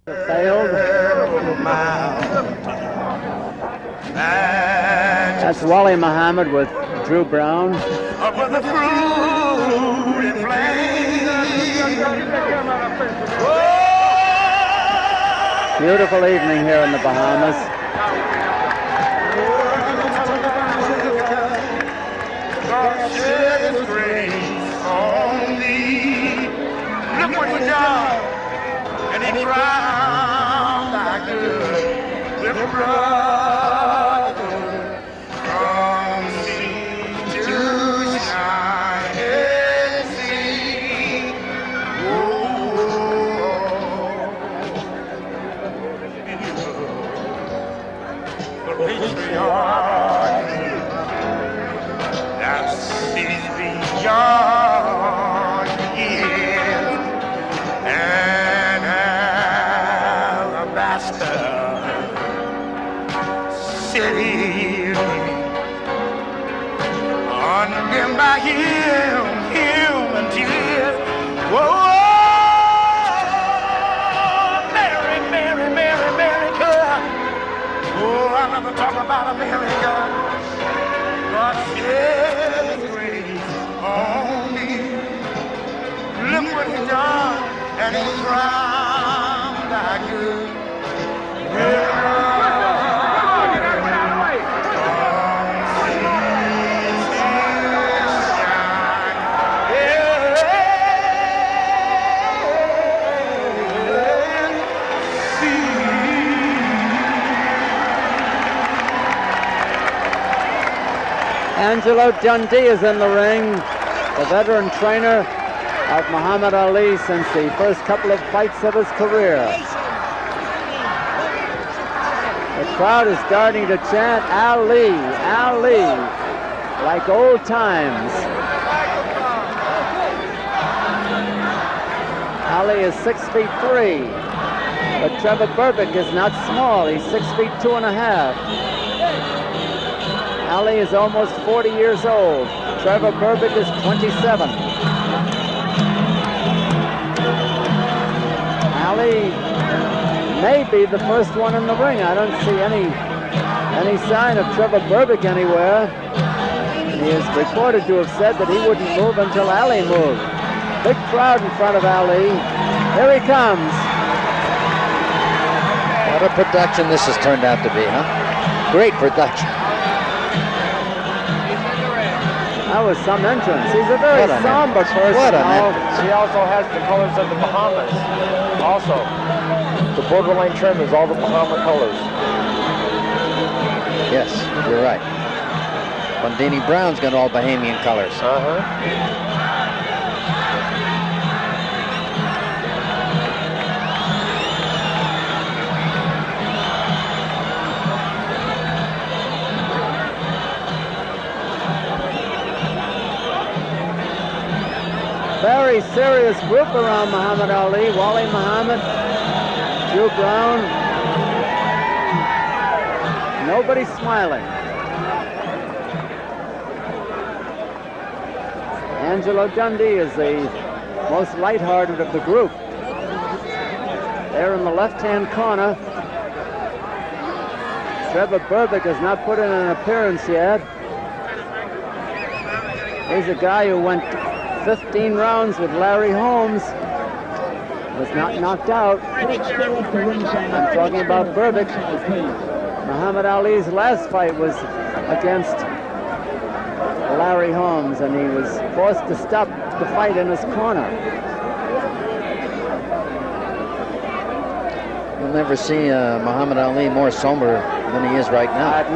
Failed. That's Wally Muhammad with Drew Brown. Beautiful evening here in the Bahamas. Look what he done, and he cried like a little brother from sea to shining sea. The patriarch that sees beyond years, and alabaster city, undimmed by human tears. Whoa, Mary, Mary, Mary, America. Oh, I never talk about America. God shed His grace on me. Look what He done, and He crowned like good. Angelo Dundee is in the ring, the veteran trainer of Muhammad Ali since the first couple of fights of his career. The crowd is starting to chant Ali, Ali, like old times. Ali is 6'3", but Trevor Berbick is not small. He's 6'2½". Ali is almost 40 years old. Trevor Berbick is 27. Ali may be the first one in the ring. I don't see any sign of Trevor Berbick anywhere. He is reported to have said that he wouldn't move until Ali moved. Big crowd in front of Ali. Here he comes. What a production this has turned out to be, huh? Great production. That was some entrance. He's a very somber person. What an entrance. He also has the colors of the Bahamas. Also, the borderline trim is all the Bahama colors. Yes, you're right. Bundini Brown's got all Bahamian colors. Very serious group around Muhammad Ali. Wally Muhammad, Drew Brown. Nobody smiling. Angelo Dundee is the most lighthearted of the group. There in the left-hand corner. Trevor Berbick has not put in an appearance yet. He's a guy who went 15 rounds with Larry Holmes, was not knocked out. I'm talking about Berbick. Muhammad Ali's last fight was against Larry Holmes, and he was forced to stop the fight in his corner. You'll never see Muhammad Ali more somber than he is right now. I've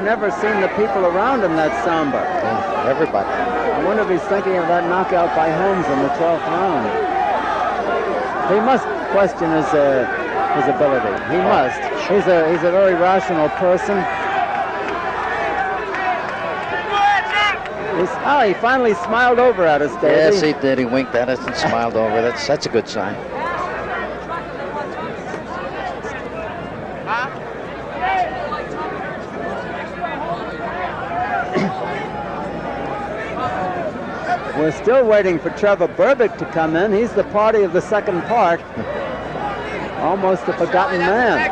never seen the people around him that somber. Yeah, everybody. I wonder if he's thinking of that knockout by Holmes in the 12th round. He must question his ability. He must. He's a very rational person. He finally smiled over at us, Davey. Yes, he did. He winked at us and smiled over. That's a good sign. We're still waiting for Trevor Berbick to come in. He's the party of the second part. almost a forgotten man.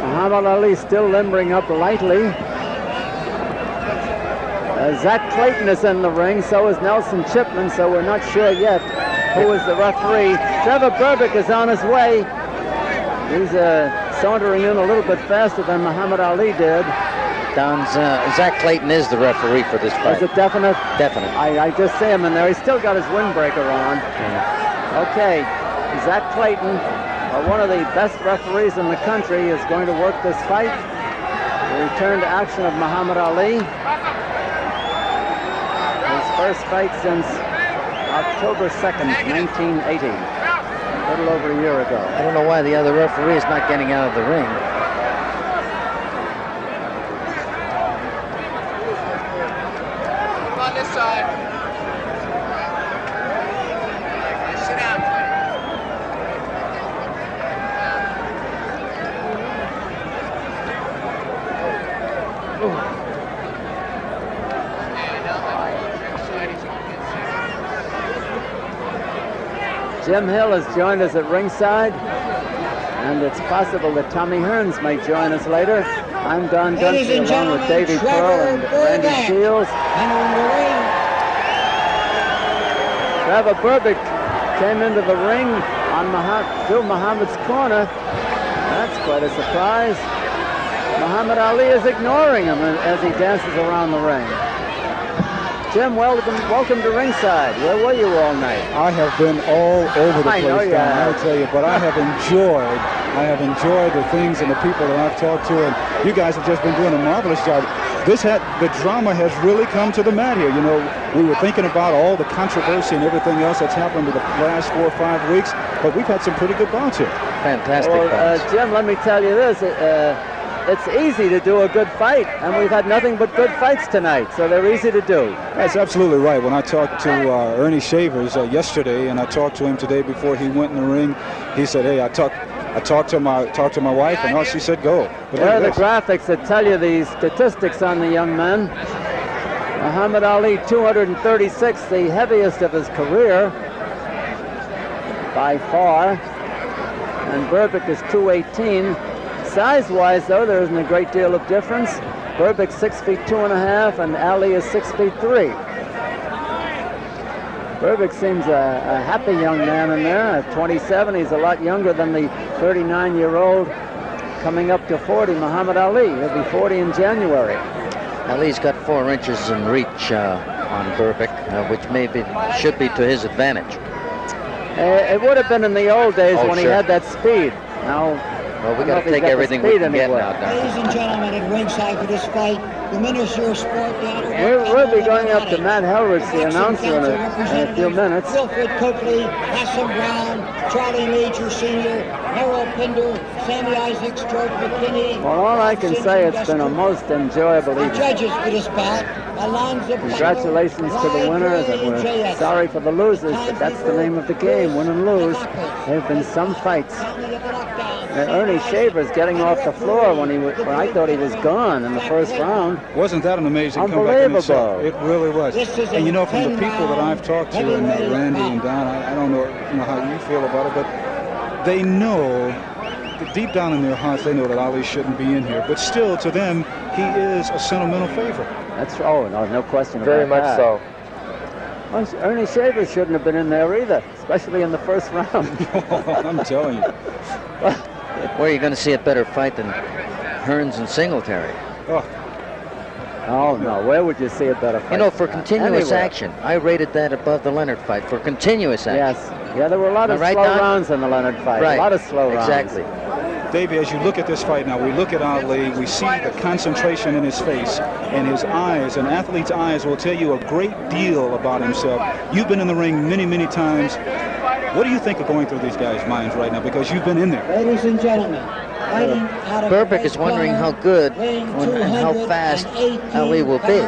Muhammad Ali still limbering up lightly. Zach Clayton is in the ring, so is Nelson Chipman, so we're not sure yet who is the referee. Trevor Berbick is on his way. He's sauntering in a little bit faster than Muhammad Ali did. Don, Zach Clayton is the referee for this fight. Is it definite? Definite. I just see him in there. He's still got his windbreaker on. Yeah. Okay, Zach Clayton, one of the best referees in the country, is going to work this fight. The return to action of Muhammad Ali. His first fight since October 2nd, 1980. A little over a year ago. I don't know why the other referee is not getting out of the ring. On this side. Sit down. Jim Hill has joined us at ringside, and it's possible that Tommy Hearns may join us later. I'm Don Dunphy along with Davey Pearl and Randy Shields. Trevor Berbick came into the ring on through Muhammad's corner. That's quite a surprise. Muhammad Ali is ignoring him as he dances around the ring. Jim, welcome to ringside. Where were you all night? I have been all over the place, Don, I'll tell you, but I have enjoyed the things and the people that I've talked to, and you guys have just been doing a marvelous job. The drama has really come to the mat here. You know, we were thinking about all the controversy and everything else that's happened in the last 4 or 5 weeks, but we've had some pretty good bouts here. Fantastic bouts. Jim, let me tell you this. It's easy to do a good fight, and we've had nothing but good fights tonight, so they're easy to do. That's absolutely right. When I talked to Ernie Shavers yesterday, and I talked to him today before he went in the ring, he said, "Hey, I talked to my wife, and all she said, go." But there are the graphics that tell you the statistics on the young man. Muhammad Ali, 236, the heaviest of his career by far, and Berbick is 218. Size-wise, though, there isn't a great deal of difference. Berbick's 6 feet 2.5, and Ali is 6 feet 3. Berbick seems a happy young man in there. At 27, he's a lot younger than the 39-year-old coming up to 40, Muhammad Ali. He'll be 40 in January. Ali's got 4 inches in reach on Berbick, which should be to his advantage. It would have been in the old days when he had that speed. Now, well, we got to take everything we can get now, Don. Ladies and gentlemen, at ringside for this fight, the Minister of Sport, we'll be going up to Matt Helrich, the announcer, in a few minutes. Wilfred Coakley, Hassan Brown, Charlie Major Sr., Harold Pinder, Sammy Isaacs, George McKinney. Well, all I can say, it's been a most enjoyable evening. Judges for this bout, Alonzo. Congratulations to the winners, and we're sorry for the losers, but that's the name of the game, win and lose. There have been some fights. Ernie Shavers getting off the floor when I thought he was gone in the first round. Wasn't that an amazing comeback in itself? It really was. And you know, from the people that I've talked to, and Randy and Don, I don't know how you feel about it, but they know, deep down in their hearts, they know that Ali shouldn't be in here. But still, to them, he is a sentimental favorite. That's no question about that. Very much so. Well, Ernie Shavers shouldn't have been in there either, especially in the first round. I'm telling you. Where are you going to see a better fight than Hearns and Singletary? Oh, no. Where would you see a better fight? You know, for continuous action, I rated that above the Leonard fight. For continuous action. Yes. Yeah, there were a lot of slow rounds in the Leonard fight. Right. A lot of slow rounds. Exactly. Davey, as you look at this fight now, we look at Ali, we see the concentration in his face and his eyes. An athlete's eyes will tell you a great deal about himself. You've been in the ring many, many times. What do you think of going through these guys' minds right now? Because you've been in there. Ladies and gentlemen, Berbick is wondering how good and how fast Ali will be.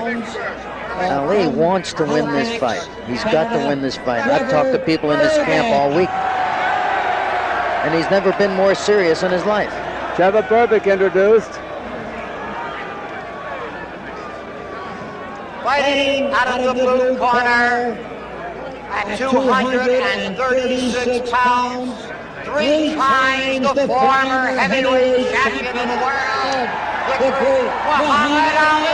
Ali wants to win this fight. He's got to win this fight. I've talked to people in this camp all week, and he's never been more serious in his life. Trevor Berbick introduced. Fighting out of the blue corner at 236 pounds, 3 times the former heavyweight champion of the world, Muhammad Ali.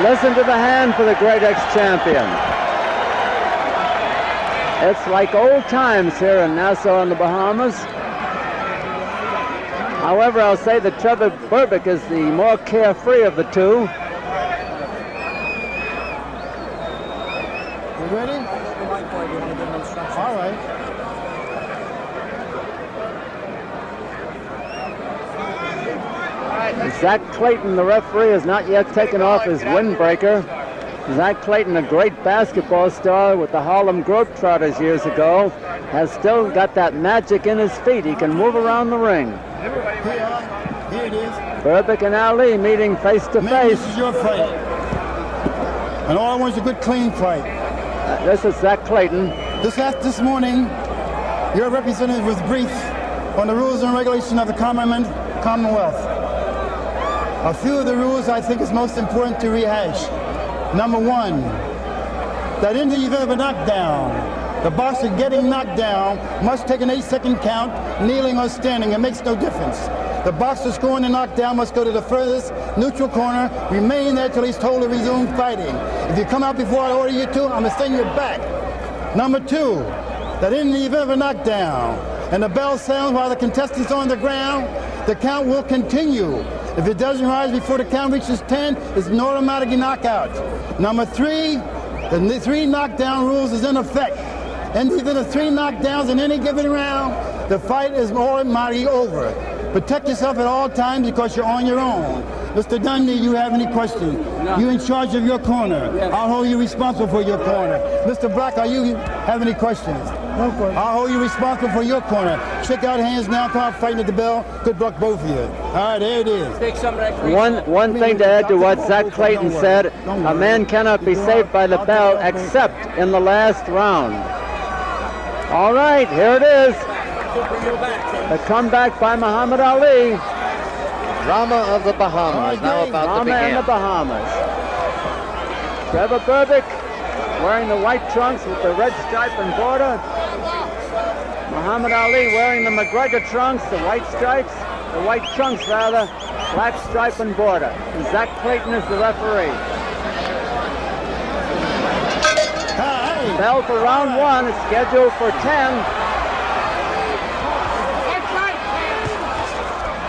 Listen to the hand for the great ex-champion. It's like old times here in Nassau in the Bahamas. However, I'll say that Trevor Berbick is the more carefree of the two. You ready? All right. Zach Clayton, the referee, has not yet taken off his windbreaker. Zach Clayton, a great basketball star with the Harlem Globetrotters years ago, has still got that magic in his feet. He can move around the ring. Here it is. Berbick and Ali meeting face to face. This is your fight. And all I want is a good, clean fight. This is Zach Clayton. This morning, your representative was briefed on the rules and regulations of the Commonwealth. A few of the rules I think is most important to rehash. Number 1, that in the event of a knockdown, the boxer getting knocked down must take an 8-second count, kneeling or standing. It makes no difference. The boxer scoring the knockdown must go to the furthest neutral corner, remain there till he's told to resume fighting. If you come out before I order you to, I'm going to send you back. Number 2, that in the event of a knockdown and the bell sounds while the contestant's on the ground, the count will continue. If it doesn't rise before the count reaches 10, it's an automatic knockout. Number 3, the 3 knockdown rules is in effect. In the event of 3 knockdowns in any given round, the fight is automatically over. Protect yourself at all times because you're on your own. Mr. Dundee, you have any questions? No. You're in charge of your corner. Yes. I'll hold you responsible for your corner. Mr. Black, are you have any questions? No questions. I'll hold you responsible for your corner. Check out hands now. Come out fighting at the bell. Good luck, both of you. All right, there it is. One thing to add to what Zach Clayton said, a man cannot be saved by the bell except in the last round. All right, here it is. The comeback by Muhammad Ali. Drama of the Bahamas now about to begin. Drama in the Bahamas. Trevor Berbick wearing the white trunks with the red stripe and border. Muhammad Ali wearing the McGregor trunks, the white stripes, the white trunks rather, black stripe and border. And Zach Clayton is the referee. Bell for round 1 is scheduled for 10.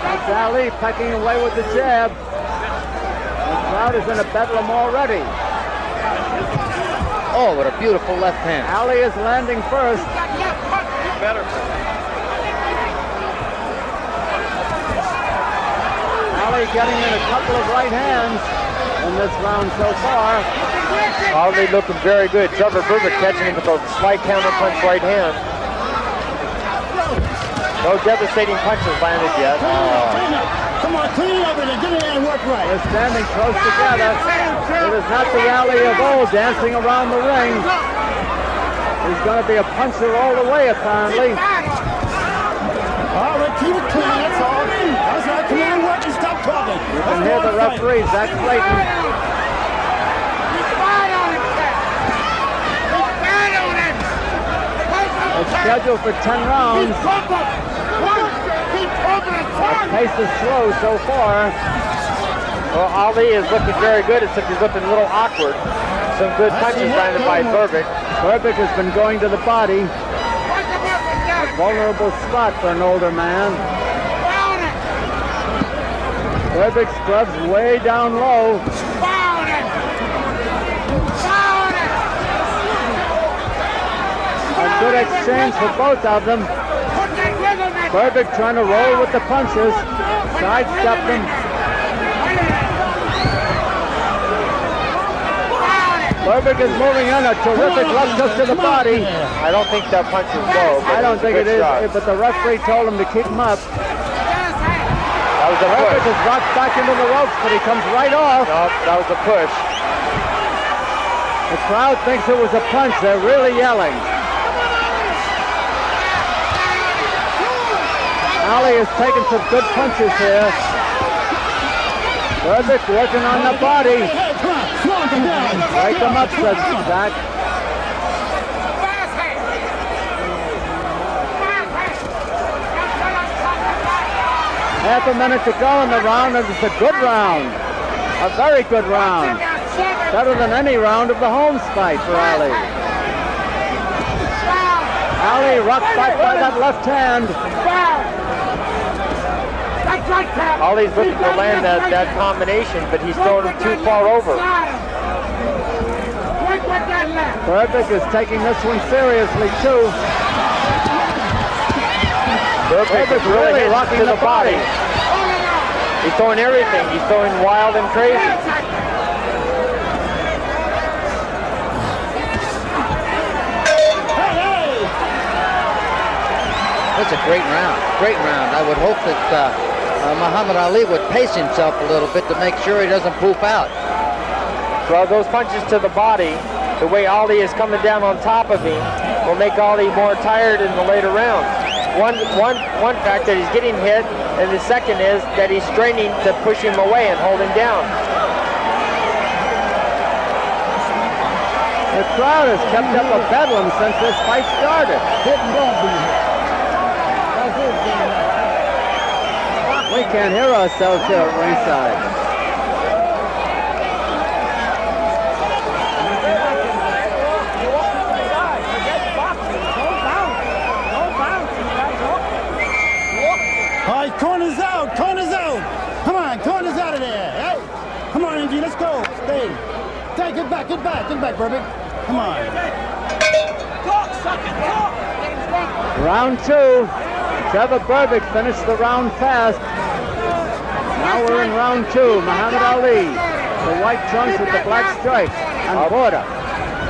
That's Ali pecking away with the jab. The crowd is in a bedlam already. Oh, what a beautiful left hand. Ali is landing first. Better. Ali getting in a couple of right hands in this round so far. Ali looking very good. Trevor Berbick catching him with a slight counter punch right hand. No devastating punches landed yet. Come on, clean up and get in there and work right. They're standing close together. It is not the Ali of old dancing around the ring. He's going to be a puncher all the way, apparently. All right, keep it clean, that's all. That's right, come on, work and stop talking. You can hear the referee, Zach Clayton. It's scheduled for 10 rounds. The pace is slow so far. Well, Ali is looking very good, except he's looking a little awkward. Some good punches landed by Berbick. Berbick has been going to the body. A vulnerable spot for an older man. Berbick scrubs way down low. A good exchange for both of them. Berbick trying to roll with the punches. Sidestep them. Berbick is moving in a terrific left hook to the body. I don't think that punch is low. I don't think it is, but the referee told him to keep him up. That was a Berbick is rocked back into the ropes, but he comes right off. No, that was a push. The crowd thinks it was a punch. They're really yelling. Ali is taking some good punches here. Berbic working on the body. Break him up, says Zach. Half a minute to go in the round, and it's a good round. A very good round. Better than any round of the Holmes fight for Ali. Ali rocked back by that left hand. Ali's looking to land that combination, but he's throwing him too far over. Berbic is taking this one seriously, too. Berbic is really rocking the body. He's throwing everything. He's throwing wild and crazy. That's a great round. Great round. I would hope that Muhammad Ali would pace himself a little bit to make sure he doesn't poof out. Well, those punches to the body, the way Ali is coming down on top of him, will make Ali more tired in the later rounds. One fact that he's getting hit, and the second is that he's straining to push him away and hold him down. The crowd has kept up a bedlam since this fight started. We can't hear ourselves here at ringside. All right, corners out, corners out. Come on, corners out of there. Hey, come on, Angie, let's go. Stay. Get back, Berbic. Come on. Round two. Trevor Berbic finished the round fast. Now we're in round two. Muhammad Ali, the white trunks with the black stripes and border.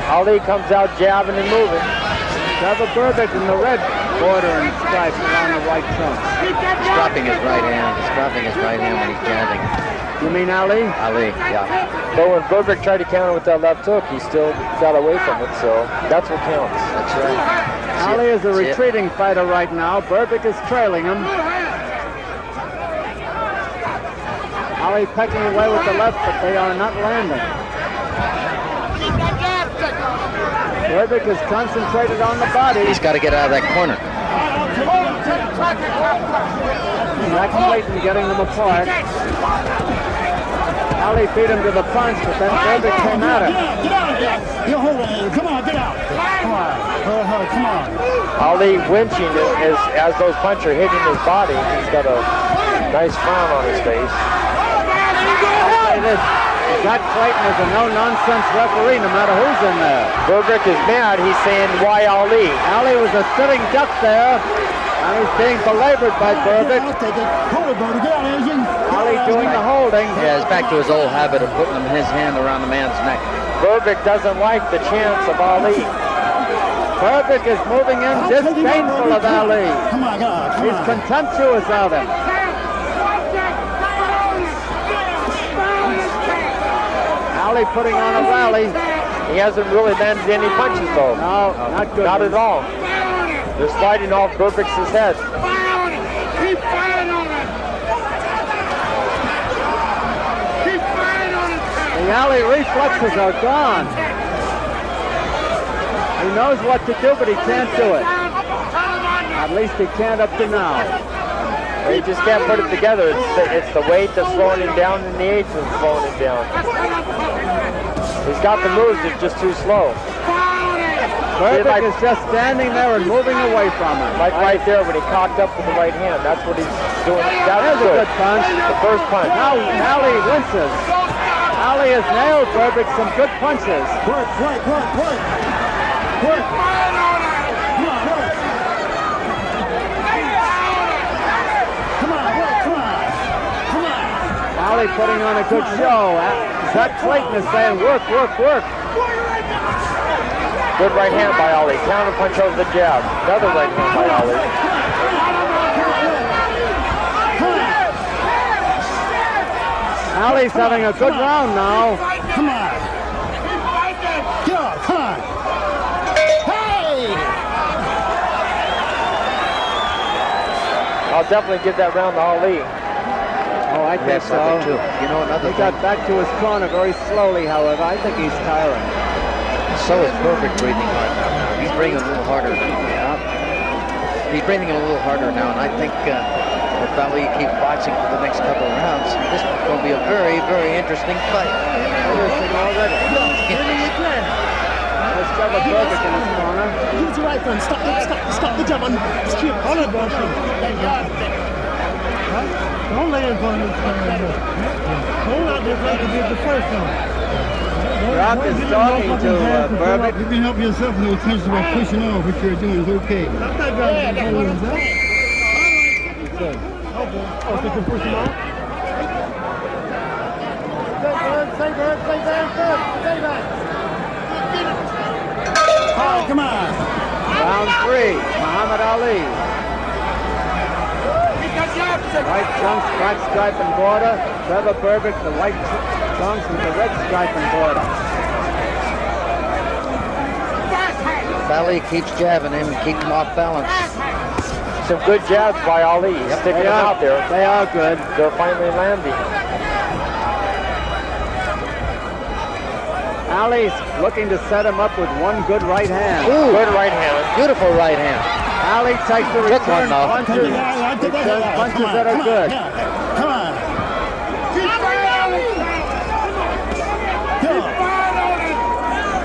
Ali comes out jabbing and moving. Trevor Berbic in the red border and stripes around the white trunks. He's dropping his right hand. He's dropping his right hand when he's jabbing. You mean Ali? Ali, yeah. But when Berbic tried to counter with that left hook, he still got away from it, so that's what counts. That's right. Ali is a retreating fighter right now. Berbic is trailing him. Ali pecking away with the left, but they are not landing. Berbic is concentrated on the body. He's got to get out of that corner. Jack Clayton getting them apart. Ali beat him to the punch, but then Berbic came at him. Get out of there. You're holding him. Come on, get out. Come on. Come on. Ali winching as those punches are hitting his body. He's got a nice frown on his face. I'll say this. Jack Clayton is a no-nonsense referee no matter who's in there. Berbic is mad. He's saying, why Ali? Ali was a sitting duck there, and he's being belabored by Berbic. Hold it, Berbic. Get out, Asian. Ali doing the holding. Yeah, it's back to his old habit of putting his hand around the man's neck. Berbic doesn't like the chance of Ali. Berbic is moving in disdainful of Ali. Come on, God. He's contemptuous of him. Ali putting on a rally. He hasn't really landed any punches, though. No, not good. Not at all. They're sliding off Berbic's head. Keep firing on it. Keep firing on it. The Ali reflexes are gone. He knows what to do, but he can't do it. At least he can't up to now. He just can't put it together. It's the weight that's slowing him down and the age that's slowing him down. He's got the moves, it's just too slow. Berbic is just standing there and moving away from him. Like right there when he cocked up with the right hand. That's what he's doing. There's a good punch. The first punch. Now Ali winces. Ali has nailed Berbic some good punches. Work. Come on, work. Come on. Ali putting on a good show. Zach Clayton is saying work. Good right hand by Ali. Counter punch over the jab. Another right hand by Ali. Ali's having a good round now. Come on. Get off, come on. Hey! I'll definitely give that round to Ali. Oh, I think Yes, so. I do too. You know, another He thing, got back to his corner very slowly, however. I think he's tiring. so is Berbic breathing hard now. He's breathing a little harder. Yeah. He's breathing a little harder now, and I think if Ali keeps boxing for the next couple of rounds, this is going to be a very, very interesting fight. Interesting already. There's Trevor Berbic in his corner. Use the right hand. Stop the jab on straight on it, boss. Don't lay it on this one. Hold out there like you did the first one. Rock is talking to Berbic. You can help yourself, no attention about pushing off. What you're doing is okay. Stop that guy. Oh, so you can push him off? Stay back. All right, come on. Round 3, Muhammad Ali. White trunks, black stripe and border. Trevor Berbic, the white trunks with the red stripe and border. Ali keeps jabbing him, keep him off balance. Some good jabs by Ali. He's sticking them out there. They are good. They're finally landing. Ali's looking to set him up with one good right hand. Ooh, Good right hand. beautiful right hand. Ali takes the Good return one, though. punches. Return punches that are good. Come on.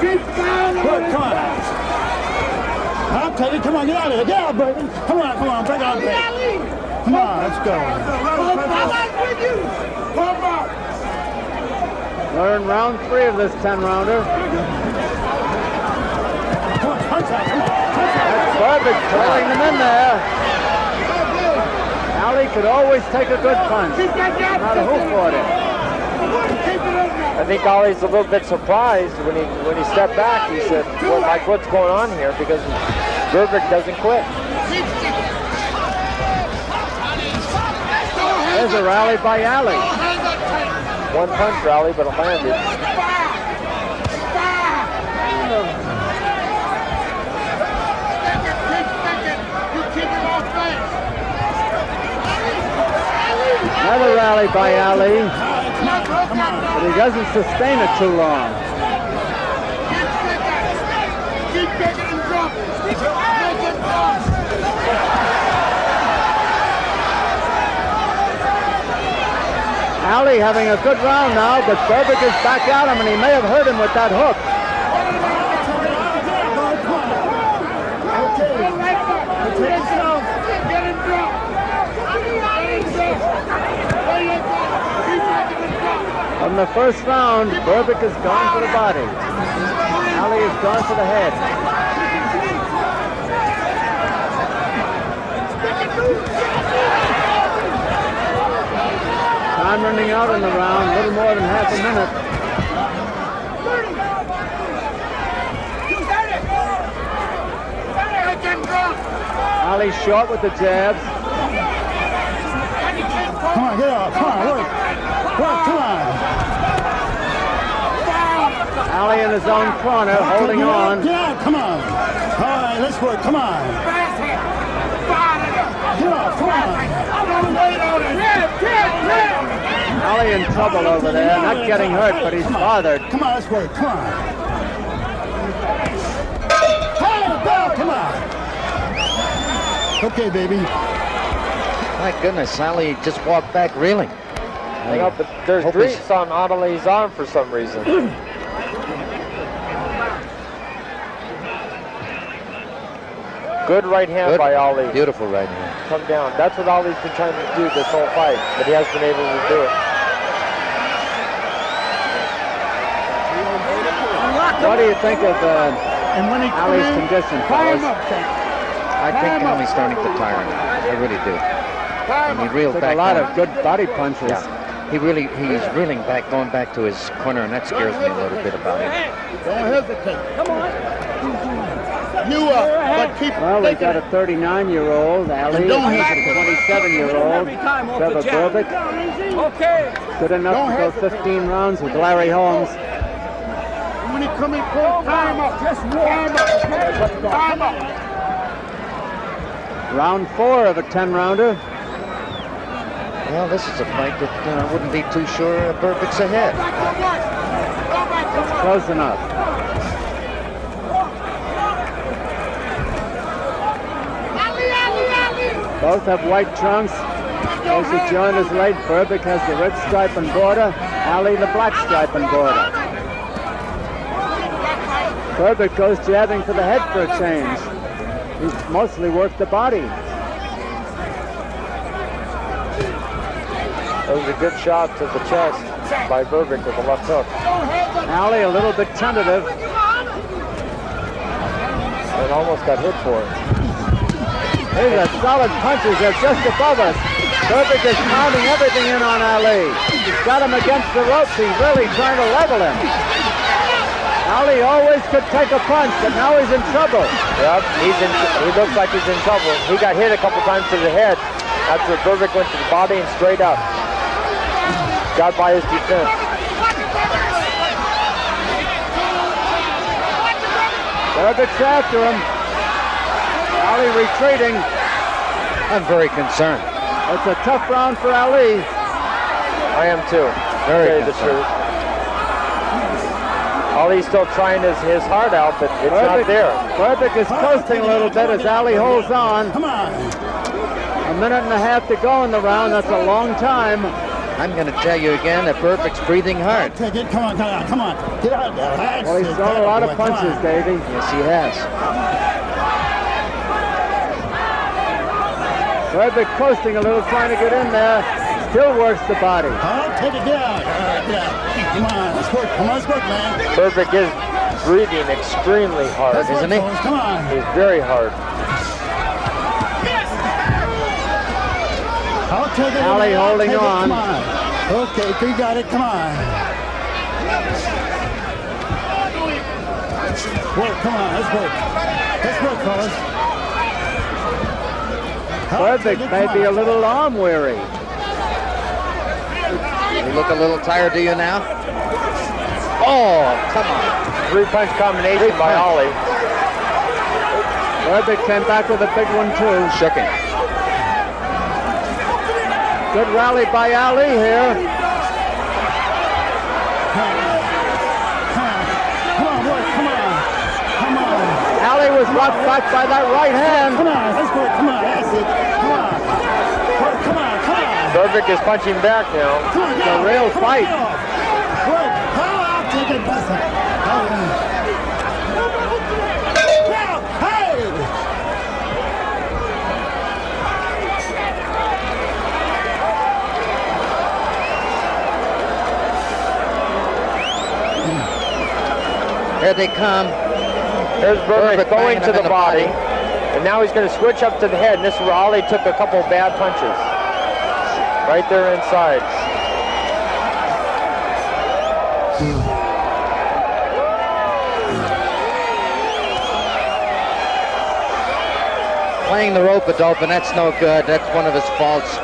Good, come on. I'll tell you, come on, get out of here. Get out, baby. Come on, break out there. Come on, let's go. We're in round 3 of this 10-rounder. Come on, punch out. That's Berbic throwing them in there. Ali could always take a good punch, no matter who fought him. I think Ali's a little bit surprised when he stepped back. He said, well, like, what's going on here? Because Berbic doesn't quit. There's a rally by Ali. One punch rally, but it landed. Another rally by Ali, but he doesn't sustain it too long. Ali having a good round now, but Berbic is back at him, and he may have hurt him with that hook. From the first round, Berbic has gone for the body. Ali has gone for the head. Time running out in the round, a little more than half a minute. Ali short with the jabs. Come on, get off. Come on, work. Come on. Ali in his own corner, holding on. Get out, come on. All right, let's work. Come on. Get off, come on. Ali in trouble over there, not getting hurt, but he's bothered. Come on, let's work. Come on. Hey, Bill, come on. Okay, baby. My goodness, Ali just walked back reeling. I know, but there's grease on Ali's arm for some reason. Good right hand by Ali. Beautiful right hand. Come down. That's what Ali's been trying to do this whole fight, but he hasn't been able to do it. What do you think of Ali's condition, fellas? I think Ali's starting to tire him. I really do. And he reeled Took back a lot on. of good body punches. Yeah. He's reeling back, going back to his corner, and that scares me a little bit about him. Don't hesitate. Come on. you but keep. Well, we got a 39-year-old Ali, a 27-year-old Trevor Berbick. Okay. Good enough to go 15 rounds with Larry Holmes. When he come in, pull time up. Just warm up. Time up. Round 4 of a 10-rounder. Well, this is a fight that I wouldn't be too sure Berbick's ahead. It's close enough. Both have white trunks. Those who join us late, Berbick has the red stripe and border, Ali the black stripe and border. Berbick goes jabbing for the head for a change. He's mostly worked the body. That was a good shot to the chest by Berbick with the left hook. Ali a little bit tentative. And almost got hit for it. These are solid punches. They're just above us. Berbick is pounding everything in on Ali. He's got him against the ropes. He's really trying to level him. Ali always could take a punch, but now he's in trouble. Yep, he looks like he's in trouble. He got hit a couple times to the head. That's where Berbick went to the body and straight up. Got by his defense. Berbick's after him. Ali retreating. I'm very concerned. It's a tough round for Ali. I am too. Very the truth. Ali's still trying his heart out, but it's not there. Berbick is coasting a little bit as Ali holds on. Come on. A minute and a half to go in the round. That's a long time. I'm going to tell you again that Berbick's breathing hard. Take it. Come on, come on, come on. Get out there. Well, he's thrown a lot of punches, Davey. Yes, he has. Berbick coasting a little, trying to get in there. Still works the body. Oh, take it down. Get out. Come on, let's work. Come on, let's work, man. Berbick is breathing extremely hard, Let's work, isn't he? fellas. Come on. He's very hard. I'll take it. Ali I'll holding take it. on. Come on. Okay, you got it. Come on. Work. Come on. Let's work. Let's work, fellas. Berbick may be a little arm weary. You look a little tired, do you now? Oh, come on. 3-punch combination by Ali. Berbick came back with a big one, too. Shook him. Good rally by Ali here. Come on, work. Come on. Come on. Ali was knocked back by that right hand. Come on. Let's work. Come on. That's it. Come on. Work. Come on. Come on. Berbick is punching back now. Come on, It's a real fight. Work. Oh, I'll take it. That's it. Hey! Here they come. There's Berbick going banging to him in the body. And now he's going to switch up to the head. And this is where Ali took a couple bad punches. Right there inside. Playing the rope-a-dope, and that's no good. That's one of his faults.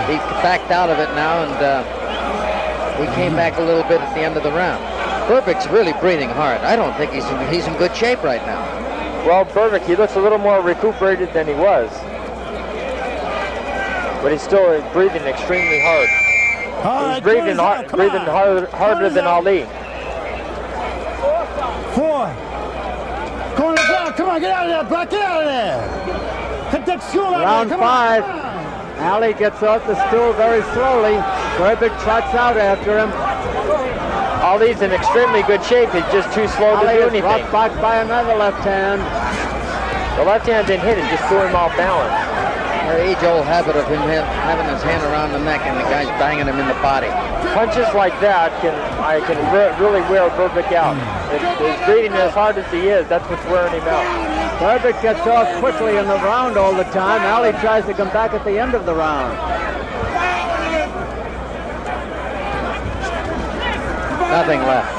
He backed out of it now, and we came back a little bit at the end of the round. Berbick's really breathing hard. I don't think he's in good shape right now. Well, Berbick, he looks a little more recuperated than he was. But he's still breathing extremely hard. He's breathing harder than Ali. 4. Corner's out. Come on, get out of there, Black. Get out of there. Hit that stool out Round there. Come 5. on. Ali gets off the stool very slowly. Berbick trots out after him. Ali's in extremely good shape. He's just too slow to Ali do is anything. brought back by another left hand. The left hand didn't hit it, just threw him off balance. The age-old habit of him having his hand around the neck and the guy's banging him in the body. Punches like that can really wear Berbick out. He's breathing as hard as he is. That's what's wearing him out. Berbick gets off quickly in the round all the time. Ali tries to come back at the end of the round. Nothing left.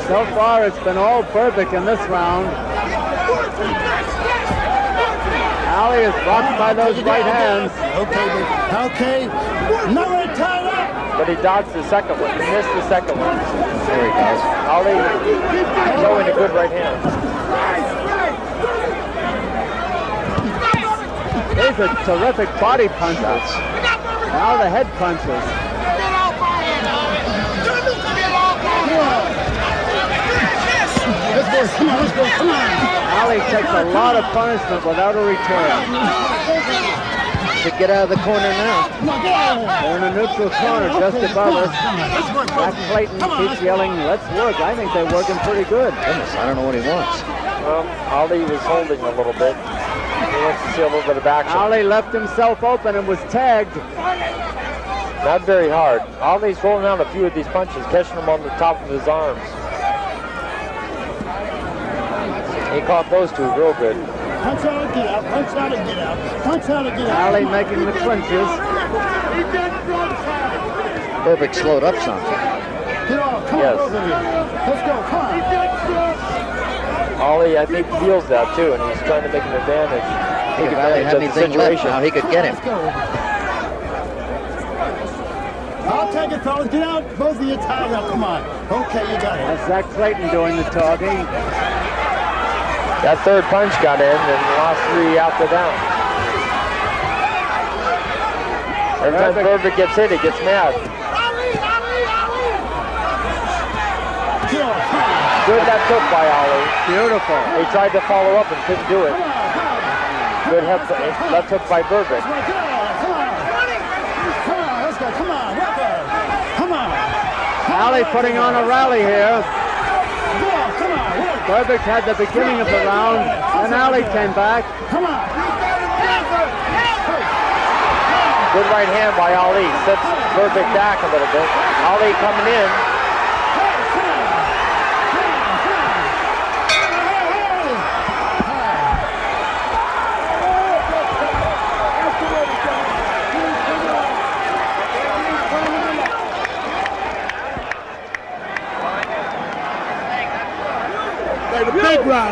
So far, it's been all Berbic in this round. Ali is blocked by those right hands. Okay. Nobody tied up. But he dodged the second one. He missed the second one. There he goes. Ali showing a good right hand. These are terrific body punches. Now the head punches. Let's go, come on. Ali takes a lot of punishment without a return. Should get out of the corner now. They're in a neutral corner just above us. Jack Clayton keeps yelling, let's work. I think they're working pretty good. Goodness, I don't know what he wants. Well, Ali was holding a little bit. He wants to see a little bit of action. Ali left himself open and was tagged. Not very hard. Ali's rolling out a few of these punches, catching them on the top of his arms. He caught those two real good. Punch out and get out, punch out and get out, punch out and get out. Ali making the clinches. Berbic slowed up some. Get off, come on, both of you. Let's go, come on. Ali, I think, feels that too, and he's trying to make an advantage. If Ali had anything left now, he could get him. Let's go. I'll take it, fellas. Get out. Both of you tied up. Come on. Okay, you got it. That's Zach Clayton doing the talking. That third punch got in, and the last three after that. Every time Berbic gets hit, he gets mad. Good that took by Ali. Beautiful. He tried to follow up and couldn't do it. Good left hook by Berbic. Come on, let's go. Come on, come on. Ali putting on a rally here. Come on. Berbic had the beginning of the round, and Ali came back. Come on. Good right hand by Ali. Sets Berbic back a little bit. Ali coming in.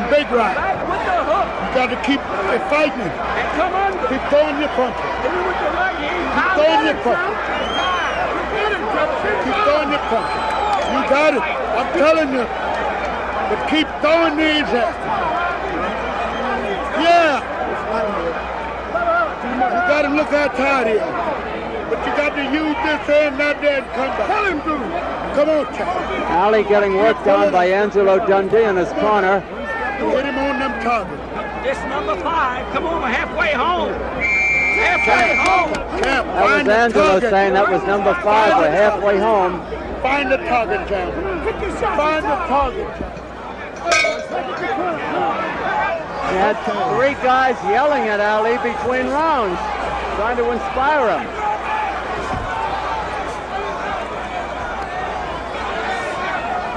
Big round. You got to keep fighting. Keep throwing your punches. Keep throwing your punches. You got it. I'm telling you. But keep throwing these at. Yeah. You got to look how tired he is. But you got to use this hand, not that, and come back. Pull him through. Come on, Charlie. Ali getting worked on by Angelo Dundee in his corner. Hit him on them targets. This number 5. Come on, we're halfway home. Halfway home. That was Angelo saying that was number 5. We're halfway home. Find the target, John. Find the target, John. He had 3 guys yelling at Ali between rounds, trying to inspire him.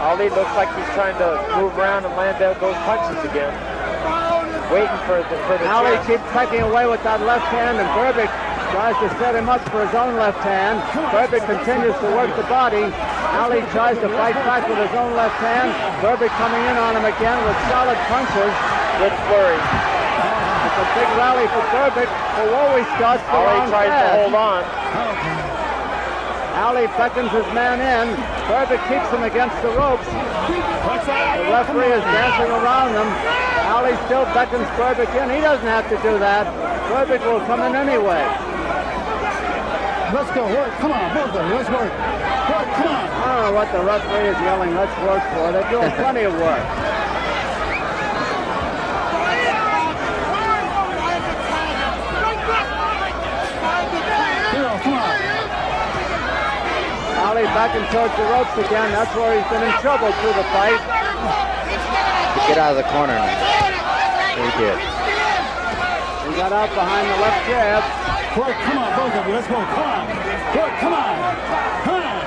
Ali looks like he's trying to move around and land out those punches again. Waiting for the Ali chance. keeps pecking away with that left hand, and Berbic tries to set him up for his own left hand. Berbic continues to work the body. Ali tries to fight back with his own left hand. Berbic coming in on him again with solid punches. Good flurry. It's a big rally for Berbic, who always starts the Ali round tries to fast. hold on. Ali beckons his man in. Berbic keeps him against the ropes. The referee is dancing around them. Ali still beckons Berbic in. He doesn't have to do that. Berbic will come in anyway. Let's go, work. Come on, both of you. Let's work. Work, come on. I don't know what the referee is yelling, let's work for. They're doing plenty of work. Come on. Ali backing towards the ropes again. That's where he's been in trouble through the fight. Get out of the corner now. He did. He got out behind the left jab. Work, come on, both of you. Let's go. Come on. Work, come on. Come on.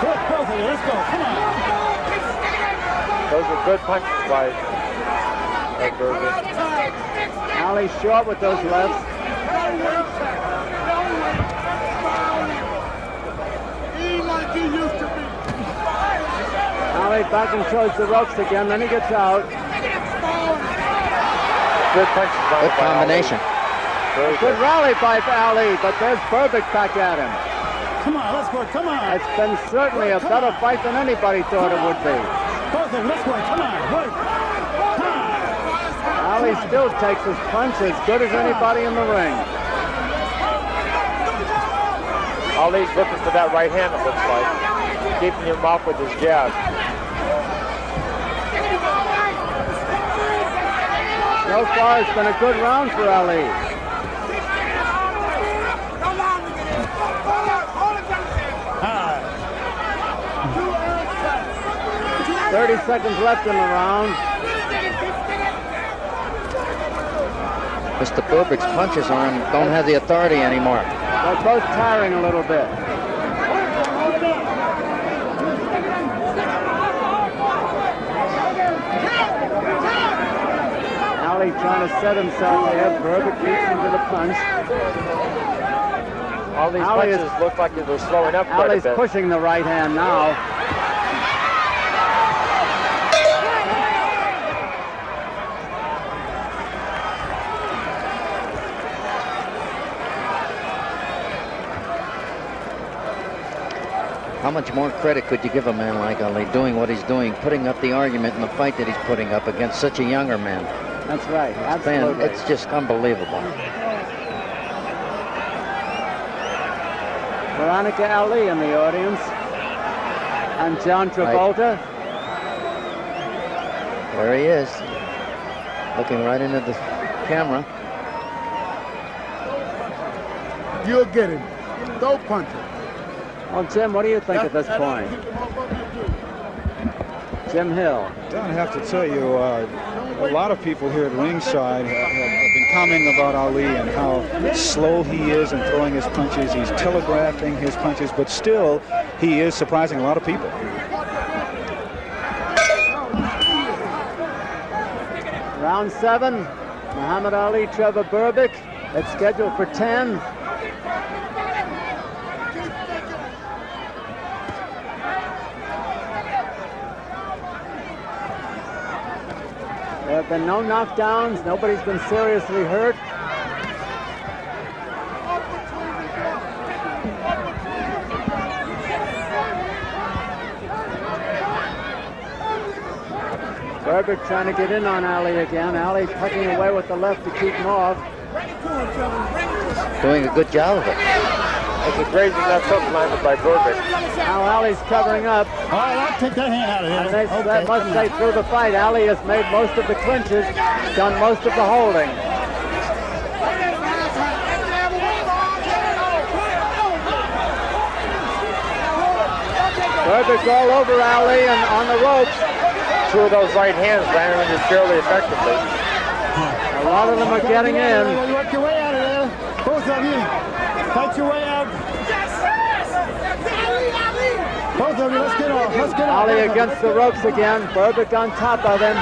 Work, both of you. Let's go. Come on. Those are good punches by Berbic. Ali short with those lefts. He like he used to be. backing towards the ropes again, then he gets out. Good punches. Good combination. Good rally by Ali, but there's Berbic back at him. Come on, let's work, come on. It's been certainly a better fight than anybody thought it would be. Both of them, let's work, come on, work. Ali still takes his punch as good as anybody in the ring. Ali's looking for that right hand, it looks like. Keeping him off with his jab. So far, it's been a good round for Ali. 30 seconds left in the round. Mr. Berbik's punches don't have the authority anymore. They're both tiring a little bit. Ali trying to set himself there. Berbic beats him to the punch. All these punches look like they're slowing up quite Ali's a bit. pushing the right hand now. How much more credit could you give a man like Ali doing what he's doing, putting up the argument in the fight that he's putting up against such a younger man? That's right, absolutely. It's just unbelievable. Veronica Ali in the audience. And John Travolta. There he is, looking right into the camera. You'll get him. Don't punch him. Well, Jim, what do you think at this point? Jim Hill. Don, I have to tell you, a lot of people here at ringside have been commenting about Ali and how slow he is in throwing his punches. He's telegraphing his punches, but still, he is surprising a lot of people. Round 7, Muhammad Ali, Trevor Berbic. It's scheduled for 10. There have been no knockdowns. Nobody's been seriously hurt. Berbic trying to get in on Ali again. Ali tucking away with the left to keep him off. Doing a good job of it. It's a crazy left hook landed by Berbic. Now Ali's covering up. All right, I'll take that hand out of here. And they must say through the fight, Ali has made most of the clinches, done most of the holding. Berbic all over Ali and on the ropes. Two of those right hands landed him fairly effectively. A lot of them are getting in. Work your way out of there. Both of you. Fight your way out. Both of you, let's get off. Let's get off. Ali against the ropes again. Berbic on top of him.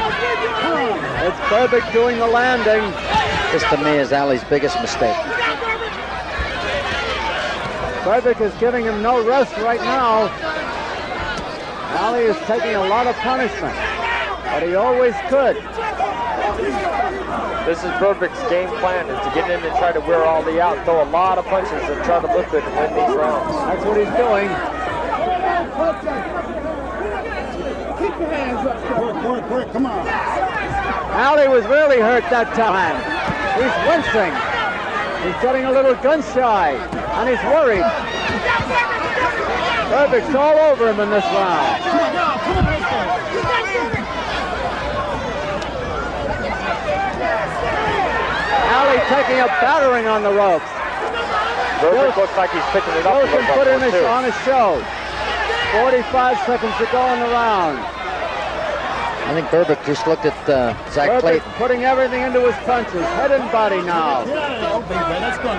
It's Berbic doing the landing. This to me is Ali's biggest mistake. Berbic is giving him no rest right now. Ali is taking a lot of punishment, but he always could. This is Berbik's game plan, is to get in and try to wear Ali out, throw a lot of punches and try to look good and win these rounds. That's what he's doing. Keep your hands up. Work, come on. Ali was really hurt that time. He's wincing. He's getting a little gun shy, and he's worried. Berbic's all over him in this round. Come on, let's go. Ali taking a battering on the ropes. Berbic looks like he's picking it up. Both can put him on his show. 45 seconds to go in the round. I think Berbic just looked at Zach Berbic Clayton. putting everything into his punches, head and body now. Let's go,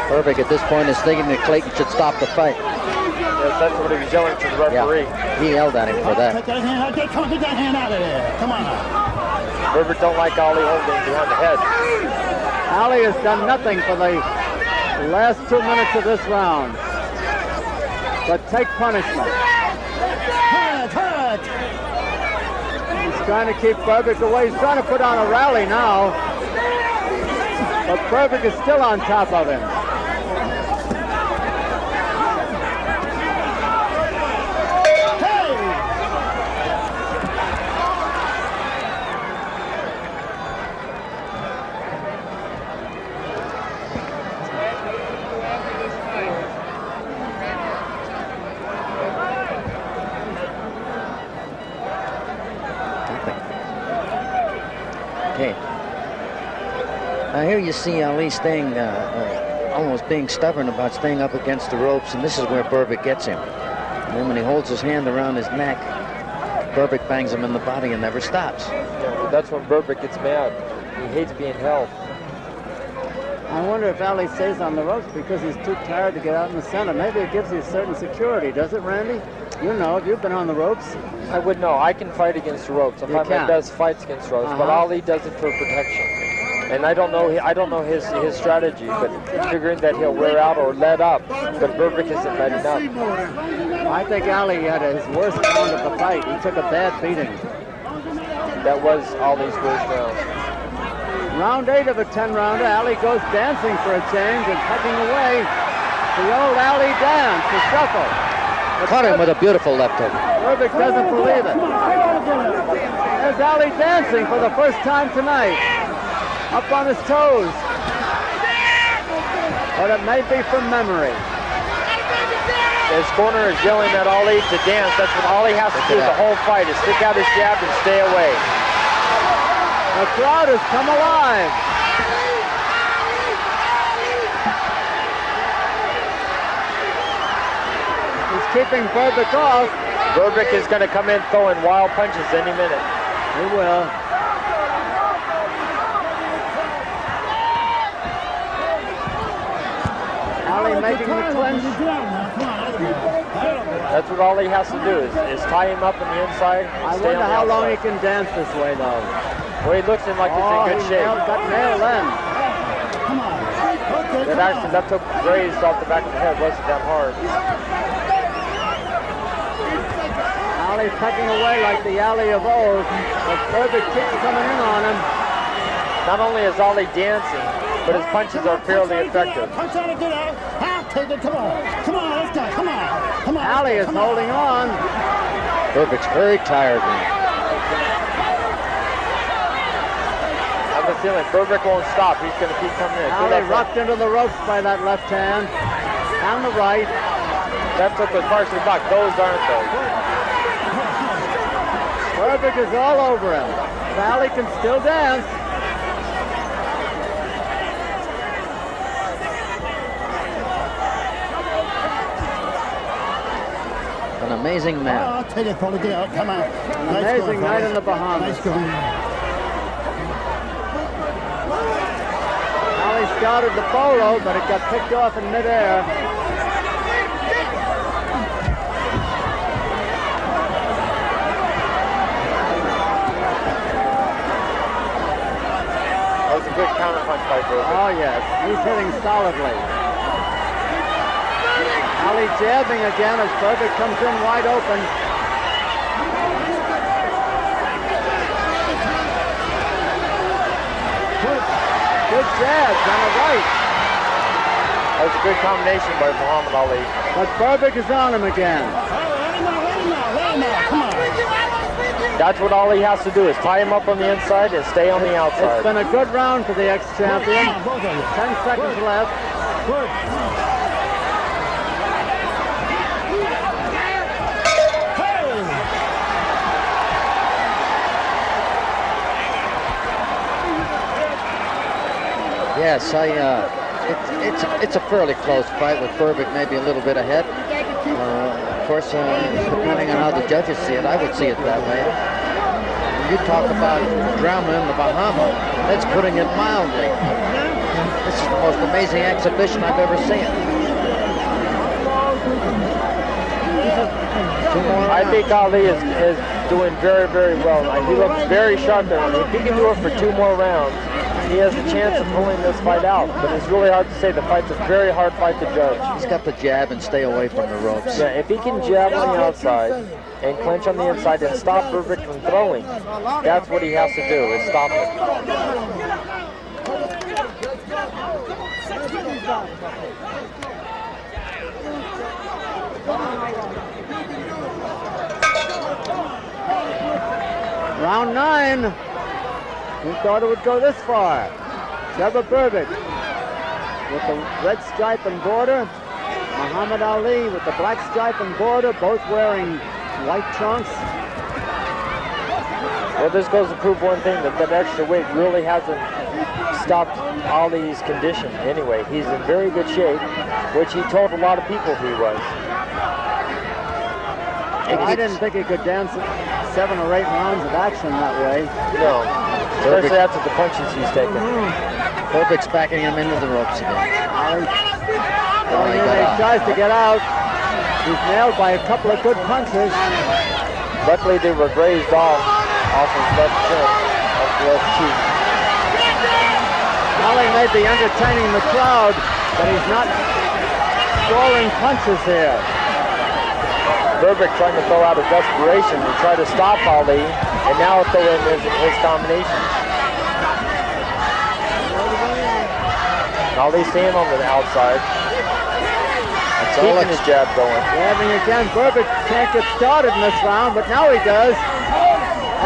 Berbic at this point is thinking that Clayton should stop the fight. Yes, that's what he was yelling to the referee. Yeah, he yelled at him for that. Take that hand out. Get that hand out of there. Come on. Berbic don't like Ali holding behind the head. Ali has done nothing for the last 2 minutes of this round. but take punishment. He's trying to keep Berbic away. He's trying to put on a rally now, but Berbic is still on top of him. Now here you see Ali staying, almost being stubborn about staying up against the ropes, and this is where Berbic gets him. And then when he holds his hand around his neck, Berbic bangs him in the body and never stops. Yeah, that's when Berbic gets mad. He hates being held. I wonder if Ali stays on the ropes because he's too tired to get out in the center. Maybe it gives you a certain security, does it, Randy? You know, if you've been on the ropes. I would know. I can fight against the ropes. I've had my best fights against ropes, but Ali does it for protection. And I don't know his strategy, but figuring that he'll wear out or let up, but Berbic isn't letting up. I think Ali had his worst round of the fight. He took a bad beating. That was Ali's worst round. Round 8 of a 10-rounder. Ali goes dancing for a change and tucking away. The old Ali dance, the shuffle. Caught him with a beautiful left hook. Berbic doesn't believe it. There's Ali dancing for the first time tonight. Up on his toes. But it may be from memory. His corner is yelling at Ali to dance. That's what Ali has to do the whole fight, is stick out his jab and stay away. The crowd has come alive. He's keeping Berbic off. Berbic is going to come in throwing wild punches any minute. He will. Ali making the clinch. That's what Ali has to do, is tie him up on the inside. I wonder how long he can dance this way, though. Well, he looks like he's in good shape. Got nailed in. That took grazed off the back of the head. Wasn't that hard? Ali pecking away like the Ali of old, but Berbic keeps coming in on him. Not only is Ali dancing, but his punches are fairly effective. Punch on it, get out. Take it, come on. Come on, let's go. Come on. Come on. Ali is holding on. Berbic's very tired. I have a feeling Berbic won't stop. He's going to keep coming in. Ali rocked into the ropes by that left hand. And the right. That took was partially blocked. Those aren't those. Berbic is all over him. Ali can still dance. An amazing man. I'll take it, Paulie. Get out. Come on. An amazing night in the Bahamas. Nice going. Ali started the polo, but it got picked off in midair. That was a good counterpunch by Berbic. Oh, yes. He's hitting solidly. Ali jabbing again as Berbic comes in wide open. Good jabs on the right. That was a good combination by Muhammad Ali. But Berbic is on him again. Let him out. Come on. That's what Ali has to do, is tie him up on the inside and stay on the outside. It's been a good round for the ex-champion. 10 seconds left. Good. Yes, it's a fairly close fight with Berbic maybe a little bit ahead. Of course, depending on how the judges see it, I would see it that way. You talk about drama in the Bahamas, that's putting it mildly. This is the most amazing exhibition I've ever seen. I think Ali is doing very, very well. He looks very sharp there. If he can do it for 2 more rounds, he has a chance of pulling this fight out. But it's really hard to say. The fight's a very hard fight to judge. He's got to jab and stay away from the ropes. Yeah, if he can jab on the outside and clinch on the inside and stop Berbic from throwing, that's what he has to do, is stop him. Round 9. Who thought it would go this far? Trevor Berbic with the red stripe and border. Muhammad Ali with the black stripe and border, both wearing white trunks. Well, this goes to prove one thing, that extra weight really hasn't stopped Ali's condition anyway. He's in very good shape, which he told a lot of people he was. I didn't think he could dance 7 or 8 rounds of action that way. No, especially after the punches he's taken. Berbic's backing him into the ropes again. He tries to get out. He's nailed by a couple of good punches. Luckily, they were grazed off his left chin, off the left cheek. Ali may be entertaining the crowd, but he's not scoring punches here. Berbic trying to throw out of desperation to try to stop Ali, and now throw in his combinations. Ali's staying on the outside. That's keeping his jab going. Jabbing again. Berbic can't get started in this round, but now he does.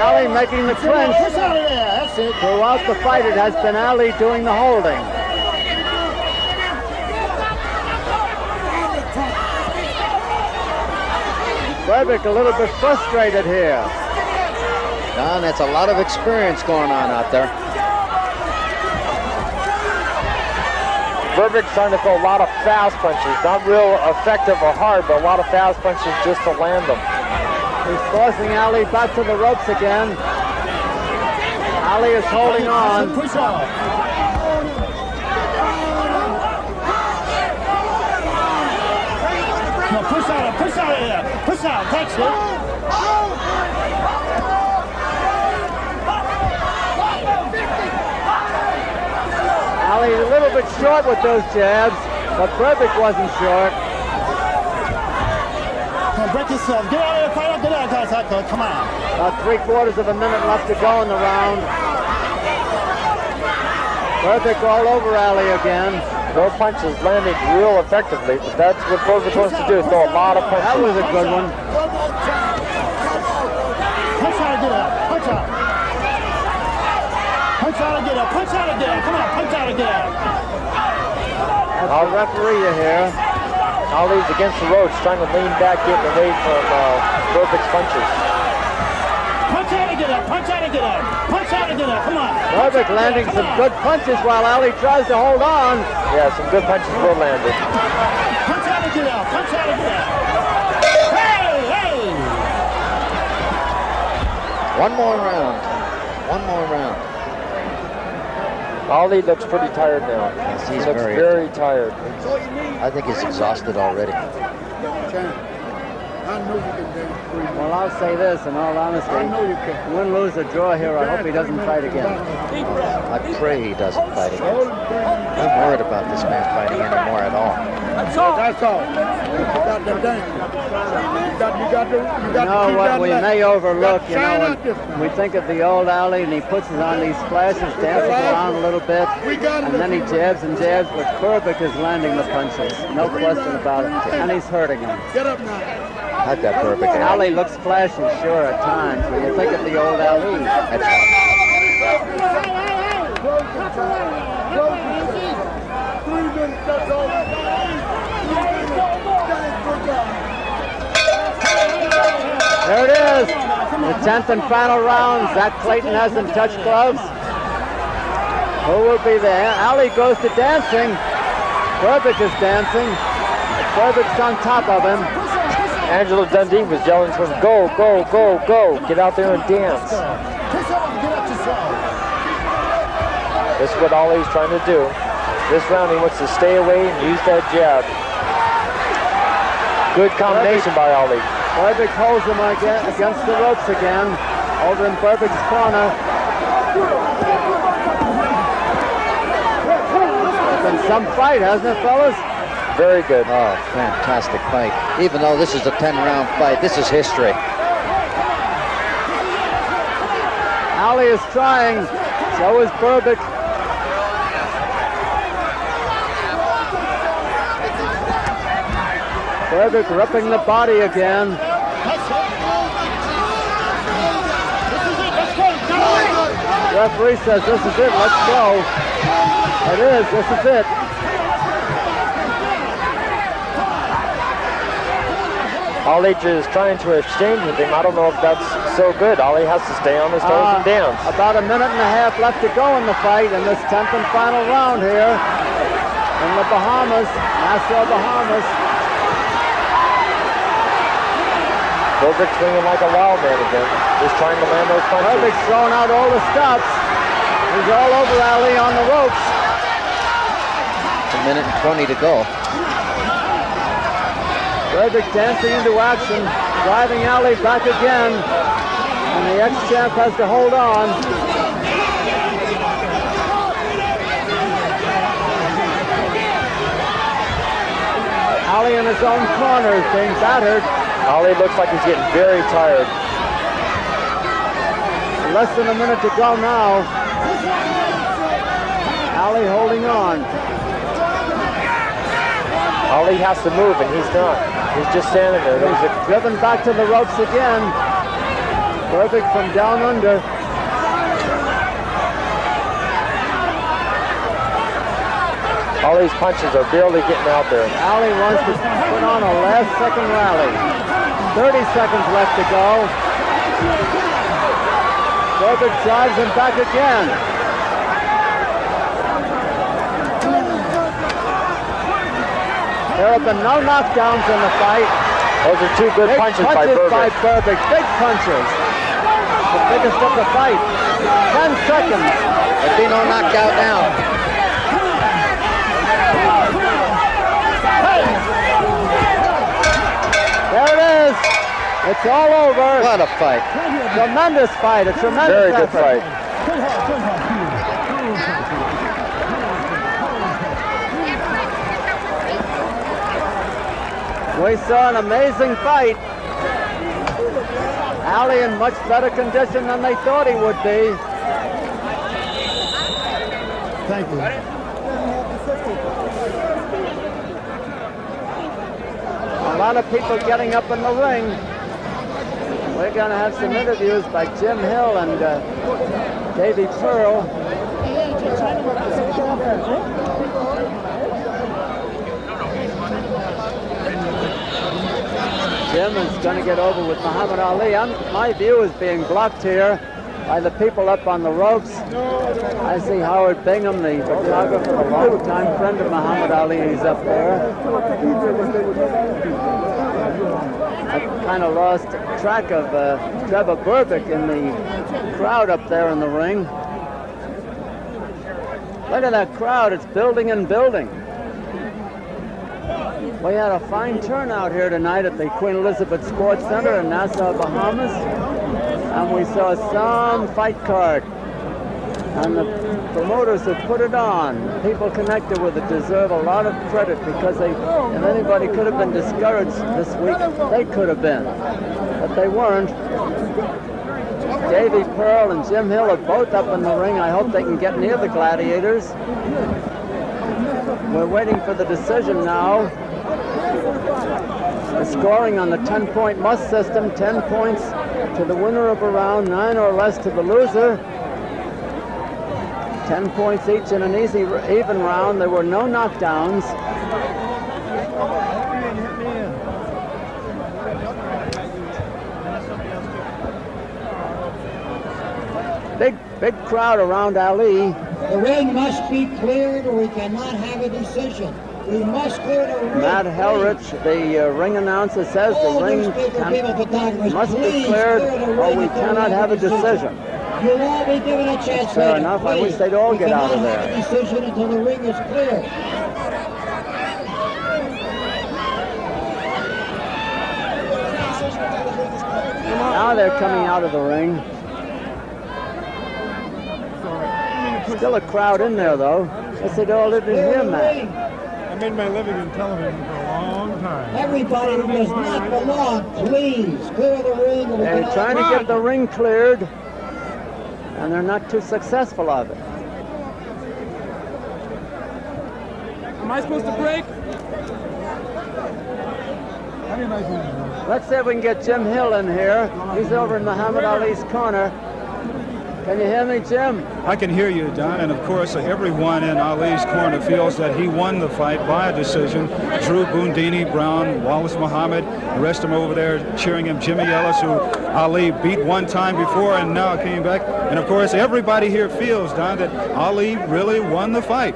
Ali making the clinch. Push out of there. That's it. Throughout the fight, it has been Ali doing the holding. Berbic a little bit frustrated here. Don, that's a lot of experience going on out there. Berbic's trying to throw a lot of fast punches. Not real effective or hard, but a lot of fast punches just to land them. He's forcing Ali back to the ropes again. Ali is holding on. Push off. No, push out of here. Push out. That's it. Ali's a little bit short with those jabs, but Berbic wasn't short. Come on, break yourself. Get out of here. Fight up. Get out, guys. Come on. About 3/4 of a minute left to go in the round. Berbic all over Ali again. No punches landing real effectively, but that's what Berbic wants to do, throw a lot of punches. That was a good one. Punch out and get up. Punch out. Punch out and get up. Punch out and get up. Come on, punch out and get up. That's the referee you hear. Ali's against the ropes, trying to lean back, getting away from Berbic's punches. Punch out and get up. Punch out and get up. Punch out and get up. Come on. Berbic landing some good punches while Ali tries to hold on. Yeah, some good punches were landed. Punch out and get up. Punch out and get up. Hey, hey. One more round. One more round. Ali looks pretty tired now. Yes, he he's looks very tired. I think he's exhausted already. I know you can dance 3 minutes. Well, I'll say this in all honesty. I know you can. Win, lose, or draw here, I hope he doesn't fight again. I pray he doesn't fight again. I'm worried about this man fighting anymore at all. That's all. That's all. You got to dance. You got what we may overlook, when we think of the old Ali and he puts it on these flashes, dances around a little bit, and then he jabs and jabs, but Berbic is landing the punches. No question about it. And he's hurting him. Get up now. I've got Berbic. Ali looks flashy, sure, at times. When you think of the old Ali. That's right. 3 minutes, that's all. There it is. The 10th and final round. Zach Clayton hasn't touched gloves. Who will be there? Ali goes to dancing. Berbic is dancing. Berbic's on top of him. Angelo Dundee was yelling to him, go, go, go, go. Get out there and dance. This is what Ali's trying to do. This round he wants to stay away and use that jab. Good combination by Ali. Berbic holds him against the ropes again. Over in Berbic's corner. some fight, hasn't it, fellas? Very good. Oh, fantastic fight. Even though this is a 10-round fight, this is history. Ali is trying, so is Berbic. Berbic ripping the body again. Referee says this is it, let's go. It is, this is it. Ali is trying to exchange with him. I don't know if that's so good. Ali has to stay on his toes and downs. About a minute and a half left to go in the fight in this 10th and final round here in the Bahamas, Nassau, Bahamas. Berbic swinging like a wild man again, just trying to land those punches. Berbic's throwing out all the stops. He's all over Ali on the ropes. A minute and 20 to go. Berbic dancing into action, driving Ali back again, and the ex-champ has to hold on. Ali in his own corner is being battered. Ali looks like he's getting very tired. Less than a minute to go now. Ali holding on. Ali has to move, and he's not. He's just standing there. He's driven back to the ropes again. Berbic from down under. Ali's punches are barely getting out there. Ali wants to put on a last-second rally. 30 seconds left to go. Berbic drives him back again. There have been no knockdowns in the fight. Those are two good punches by Berbic. Big punches. The biggest of the fight. 10 seconds. There'll be no knockout now. There it is. It's all over. What a fight. Tremendous fight. A tremendous Very good effort. fight. We saw an amazing fight. Ali in much better condition than they thought he would be. Thank you. A lot of people getting up in the ring. We're going to have some interviews by Jim Hill and Davey Pearl. Jim is going to get over with Muhammad Ali. My view is being blocked here by the people up on the ropes. I see Howard Bingham, the photographer, a long-time friend of Muhammad Ali. He's up there. I kind of lost track of Trevor Berbick in the crowd up there in the ring. Look at that crowd. It's building and building. We had a fine turnout here tonight at the Queen Elizabeth Sports Center in Nassau, Bahamas. And we saw some fight card. And the promoters who put it on, people connected with it, deserve a lot of credit because if anybody could have been discouraged this week, they could have been. But they weren't. Davey Pearl and Jim Hill are both up in the ring. I hope they can get near the Gladiators. We're waiting for the decision now. The scoring on the 10-point must system, 10 points to the winner of a round, 9 or less to the loser. 10 points each in an even round. There were no knockdowns. Big crowd around Ali. The ring must be cleared or we cannot have a decision. We must clear the ring. Matt Helrich, the ring announcer, says the ring must be cleared or we cannot have a decision. You'll all be given a chance. Fair enough. I wish they'd all get out of there. We cannot have a decision until the ring is cleared. Now they're coming out of the ring. Still a crowd in there, though. I said, all lived in here, man. I made my living in television for a long time. Everybody who does not belong, please clear the ring. And They're trying to get the ring cleared, and they're not too successful of it. Am I supposed to break? Let's see if we can get Jim Hill in here. He's over in Muhammad Ali's corner. Can you hear me, Jim? I can hear you, Don, and of course everyone in Ali's corner feels that he won the fight by a decision. Drew Boondini, Brown, Wallace Muhammad, the rest of them over there cheering him. Jimmy Ellis, who Ali beat one time before and now came back. And of course everybody here feels, Don, that Ali really won the fight.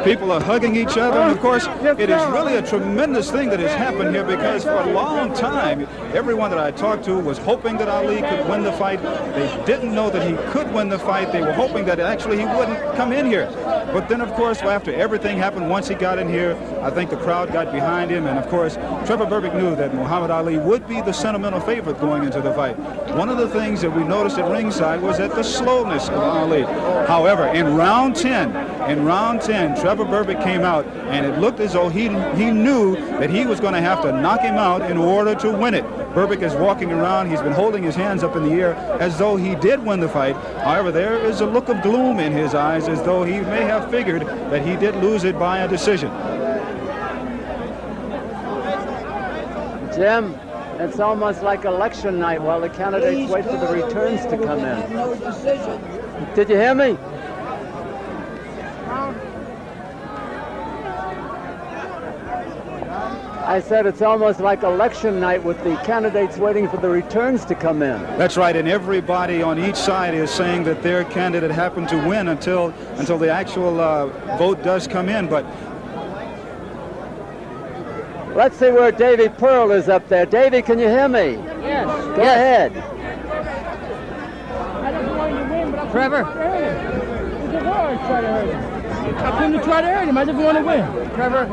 People are hugging each other, and of course, it is really a tremendous thing that has happened here, because for a long time, everyone that I talked to was hoping that Ali could win the fight. They didn't know that he could win the fight. They were hoping that actually he wouldn't come in here. But then, of course, after everything happened, once he got in here, I think the crowd got behind him, and of course, Trevor Berbick knew that Muhammad Ali would be the sentimental favorite going into the fight. One of the things that we noticed at ringside was that the slowness of Ali. However, in round 10, Trevor Berbick came out, and it looked as though he knew that he was going to have to knock him out in order to win it. Berbick is walking around. He's been holding his hands up in the air as though he did win the fight. However, there is a look of gloom in his eyes, as though he may have figured that he did lose it by a decision. Jim, it's almost like election night while the candidates wait for the returns to come in. Did you hear me? I said it's almost like election night with the candidates waiting for the returns to come in. That's right, and everybody on each side is saying that their candidate happened to win until the actual vote does come in. But let's see where Davy Pearl is up there. Davy, can you hear me? Yes. Go ahead. I just wanted to win, but I'm Trevor. I couldn't try to hurt him. I just want to win. Trevor.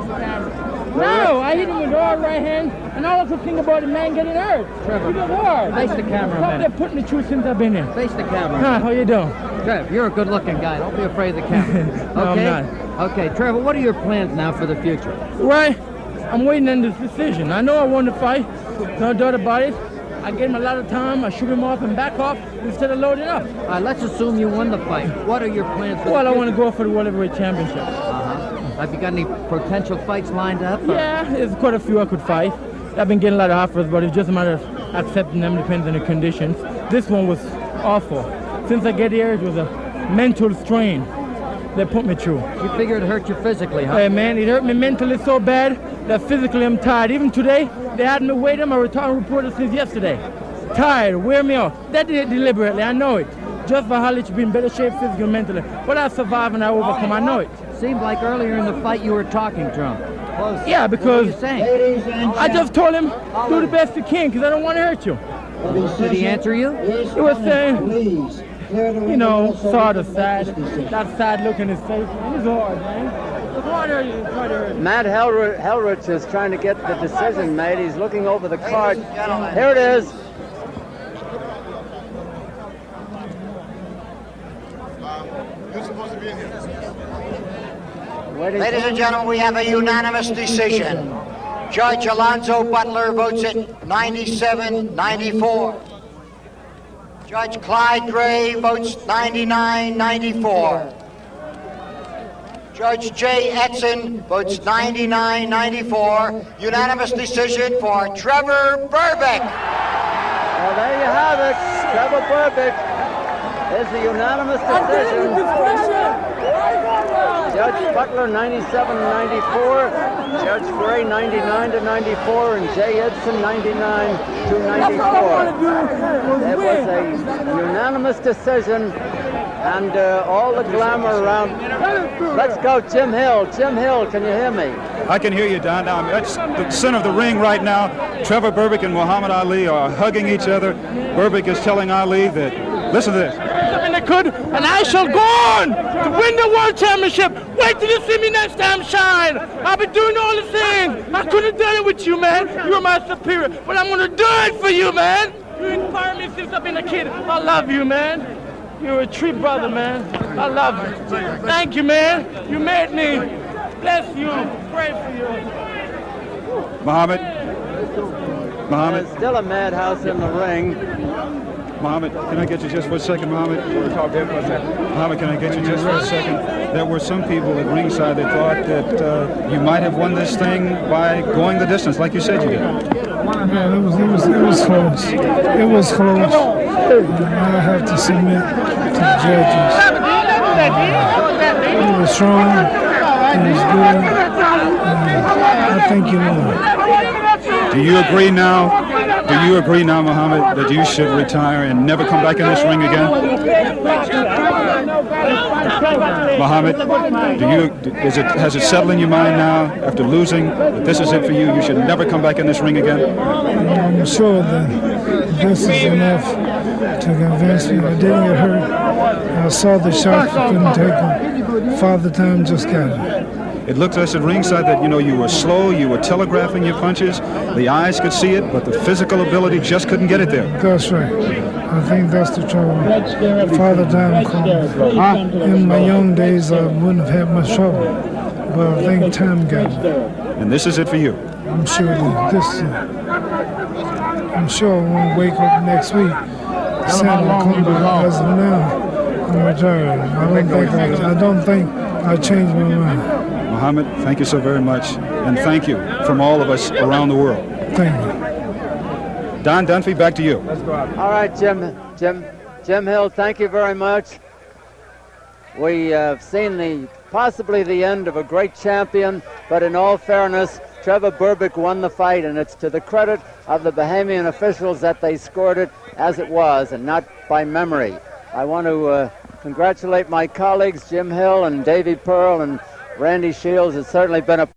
No, I hit him with the hard right hand, and all I could think about the man getting hurt. Trevor, he was hard. Face the camera, man. They're putting the truth since I've been here. Face the camera. Huh, how you doing? Trev, you're a good-looking guy. Don't be afraid of the camera. No, okay? I'm not. Okay, Trevor, what are your plans now for the future? Right. I'm waiting on this decision. I know I won the fight. No doubt about it. I gave him a lot of time. I shoot him off and back off instead of loading up. All right, let's assume you won the fight. What are your plans for the future? Well, I want to go for the World Heavyweight Championship. Have you got any potential fights lined up? Or? Yeah, there's quite a few I could fight. I've been getting a lot of offers, but it's just a matter of accepting them, depends on the conditions. This one was awful. Since I get here, it was a mental strain that put me through. You figure it hurt you physically, huh? Hey, man, it hurt me mentally so bad that physically I'm tired. Even today, they had me wait on my return reporter since yesterday. Tired, wear me out. They did it deliberately, I know it. Just for Holly to be in better shape physically and mentally. But I survive and I overcome, I know it. Seemed like earlier in the fight you were talking to him. Close. Yeah, because what were you saying? I just told him, do the best you can, because I don't want to hurt you. Did he answer you? He was saying, you know, sort of sad. That sad look in his face. It was hard, man. It's hard to hurt you. Matt Helrich is trying to get the decision made. He's looking over the card. Here it is. You're supposed to be in here. Ladies and gentlemen, we have a unanimous decision. Judge Alonzo Butler votes it 97-94. Judge Clyde Gray votes 99-94. Judge Jay Edson votes 99-94. Unanimous decision for Trevor Berbick. Well, there you have it. Trevor Berbick is the unanimous decision. Judge Butler 97-94, Judge Gray 99-94, and Jay Edson 99-94. It was a unanimous decision, and all the glamour around. Let's go, Jim Hill. Jim Hill, can you hear me? I can hear you, Don. Now, I'm at the center of the ring right now. Trevor Berbick and Muhammad Ali are hugging each other. Berbick is telling Ali that, listen to this. I could, and I shall go on to win the World Championship. Wait till you see me next time shine. I've been doing all the things. I could have done it with you, man. You're my superior, but I'm going to do it for you, man. You inspire me since I've been a kid. I love you, man. You're a true brother, man. I love you. Thank you, man. You made me. Bless you. Pray for you. Muhammad. There's still a madhouse in the ring. Muhammad, can I get you just for a second, Muhammad? Muhammad, can I get you just for a second? There were some people at ringside that thought that you might have won this thing by going the distance, like you said you did. Yeah, it was close. It was close. I have to submit to the judges. He was strong. He was good. I think you won. Do you agree now? Do you agree now, Muhammad, that you should retire and never come back in this ring again? Muhammad, has it settled in your mind now, after losing, that this is it for you? You should never come back in this ring again? I'm sure that this is enough to convince me. I didn't get hurt. I saw the shots, couldn't take them. Father Time just got it. It looked to us at ringside that, you were slow, you were telegraphing your punches, the eyes could see it, but the physical ability just couldn't get it there. That's right. I think that's the trouble. Father Time called. In my young days, I wouldn't have had much trouble, but I think time got it. And this is it for you? I'm sure that this is it. I'm sure I won't wake up next week. Santa come back. As of now, I'm retired. I don't think I changed my mind. Muhammad, thank you so very much, and thank you from all of us around the world. Thank you. Don Dunphy, back to you. All right, Jim Hill, thank you very much. We have seen possibly the end of a great champion, but in all fairness, Trevor Berbick won the fight, and it's to the credit of the Bahamian officials that they scored it as it was, and not by memory. I want to congratulate my colleagues, Jim Hill and Davey Pearl and Randy Shields. It's certainly been a